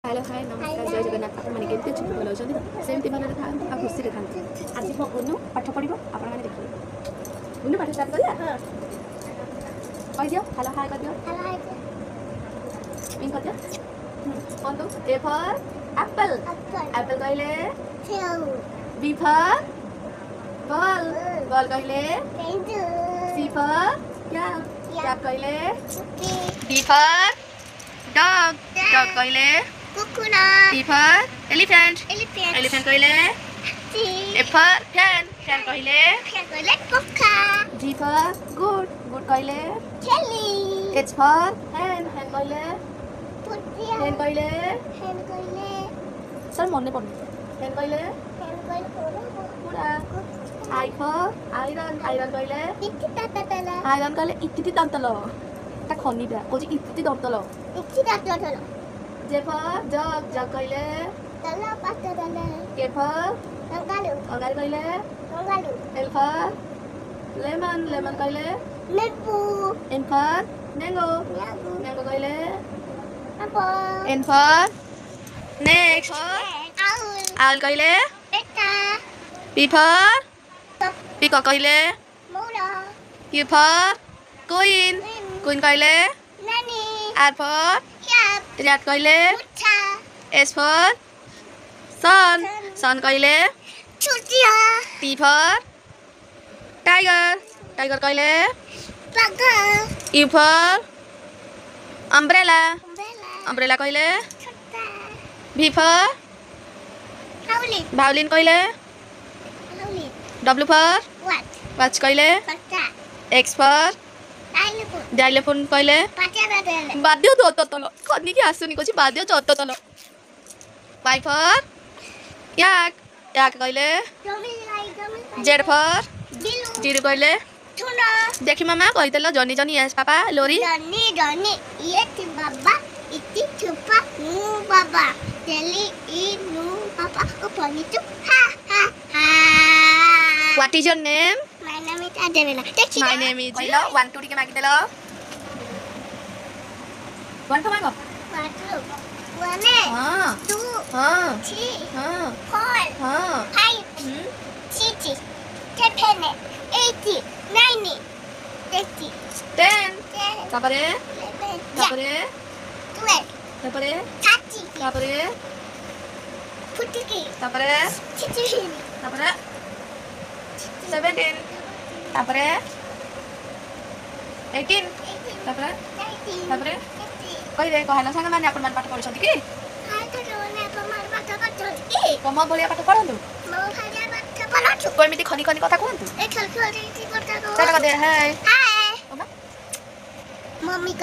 Hello hi नमस्कार जय जगन्नाथ आप मैंने केमती अच्छे भल अच्छे सेमती भलि था आ खुशी था आज मो गुनु पाठ पढ़ आप देखिए गुनु पाठ स्टार्ट करिया कह दियो हेलो हाय कर दियो कर दियो कौन तो ए फॉर एप्पल एप्पल कहले बी फॉर बॉल बॉल कहले सी फॉर क्या कहले डी फॉर डॉग डॉग कहले P for elephant elephant कहले F for fan fan कहले G for good good कहले H for hand hand कहले hand कहले सर मन पड़े hand कहले पूरा I for iron iron कहले iron कहले इत्ती दंतल ता खनिबा कोजी इत्ती दंतल J for jug jug कहले K for कंगारू कहले L for lemon lemon कहले N for mango mango कहले N for next owl कहले P for peacock कहले Q for queen queen कहले R for rat कहले S for sun sun कहले T for tiger tiger कहले U for umbrella umbrella कहले V for violin कहले W for watch कहले X for डायलोफोन कहले बाद्य चौथ तल खनि की आसुनी कछि बाद्य चौथ तल वाई फॉर याक याक कहले जेड फॉर जीरो कहले देखि मामा कहितल जनी जनी यस पापा लोरी जनी जनी ये ति बाबा इति छुपा नु बाबा तेली इ नु पापा ओ पनी तू हा हा हा what is your name My name is Adevina. My name is Jilo 1 2 टिके मागि देलो 1 मागो 1 हां 2 हां 3 हां 4 हां 5 6 7 8 9 10 10 तापरे 12 तापरे 13 तापरे 14 तापरे 16 तापरे 17 तापरे 18 तापरे तापरे कहि रे कहला संग माने अपन मान पाठ पढछथि की कम बलिया पाठ पढंतु कोइमिति खनि खनि कथा कहंतु चला दे हाय मम्मी को